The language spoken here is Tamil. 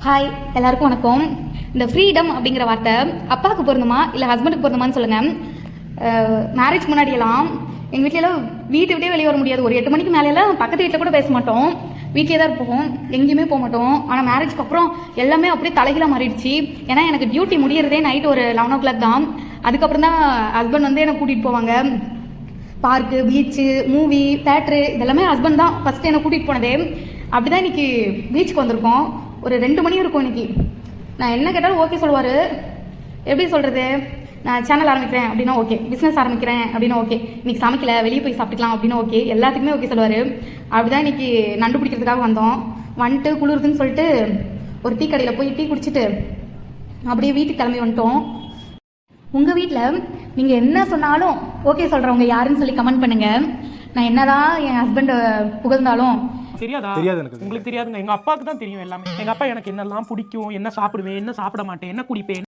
ஹாய், எல்லாருக்கும் வணக்கம். இந்த ஃப்ரீடம் அப்படிங்கிற வார்த்தை அப்பாவுக்கு பொருந்துமா இல்லை ஹஸ்பண்டுக்கு பொருந்துமான்னு சொல்லுங்கள். மேரேஜ் முன்னாடியெல்லாம் எங்கள் வீட்டிலலாம் வீட்டை விட்டே வெளியே வர முடியாது. ஒரு 8 மணிக்கு மேலேலாம் பக்கத்து வீட்டில் கூட பேச மாட்டோம், வீட்டிலே தான் இருப்போம், எங்கேயுமே போக மாட்டோம். ஆனால் மேரேஜ்க்கு அப்புறம் எல்லாமே அப்படியே தலைகீழாக மாறிடுச்சு. ஏன்னா எனக்கு டியூட்டி முடியறதே நைட்டு ஒரு 11 o'clock தான். அதுக்கப்புறம் தான் ஹஸ்பண்ட் வந்து என்னை கூட்டிகிட்டு போவாங்க. பார்க்கு, பீச்சு, மூவி, தேட்ரு இதெல்லாமே ஹஸ்பண்ட் தான் ஃபஸ்ட்டு என்னை கூட்டிகிட்டு போனதே. அப்படி தான் இன்றைக்கி பீச்சுக்கு வந்திருக்கோம். ஒரு 2 மணி இருக்கும் இன்றைக்கி. நான் என்ன கேட்டாலும் ஓகே சொல்லுவார். எப்படி சொல்கிறது, நான் சேனல் ஆரம்பிக்கிறேன் அப்படின்னா ஓகே, பிஸ்னஸ் ஆரம்பிக்கிறேன் அப்படின்னா ஓகே, இன்றைக்கி சமைக்கல வெளியே போய் சாப்பிட்டுக்கலாம் அப்படின்னா ஓகே, எல்லாத்துக்குமே ஓகே சொல்லுவார். அப்படி தான் இன்றைக்கி நண்டு பிடிக்கிறதுக்காக வந்தோம். வந்துட்டு குளிருதுன்னு சொல்லிட்டு ஒரு டீ கடையில் போய் டீ குடிச்சிட்டு அப்படியே வீட்டுக்கு கிளம்பி வந்துட்டோம். உங்கள் வீட்டில் நீங்கள் என்ன சொன்னாலும் ஓகே சொல்கிறவங்க யாருன்னு சொல்லி கமெண்ட் பண்ணுங்கள். நான் என்னதான் என் ஹஸ்பண்டை புகழ்ந்தாலும் தெரியாதா? தெரியாது எனக்கு. உங்களுக்கு தெரியாதுங்க. எங்க அப்பாவுக்கு தான் தெரியும் எல்லாமே. எங்க அப்பா எனக்கு என்னெல்லாம் பிடிக்கும், என்ன சாப்பிடுவேன், என்ன சாப்பிட மாட்டேன், என்ன குடிப்பேன்.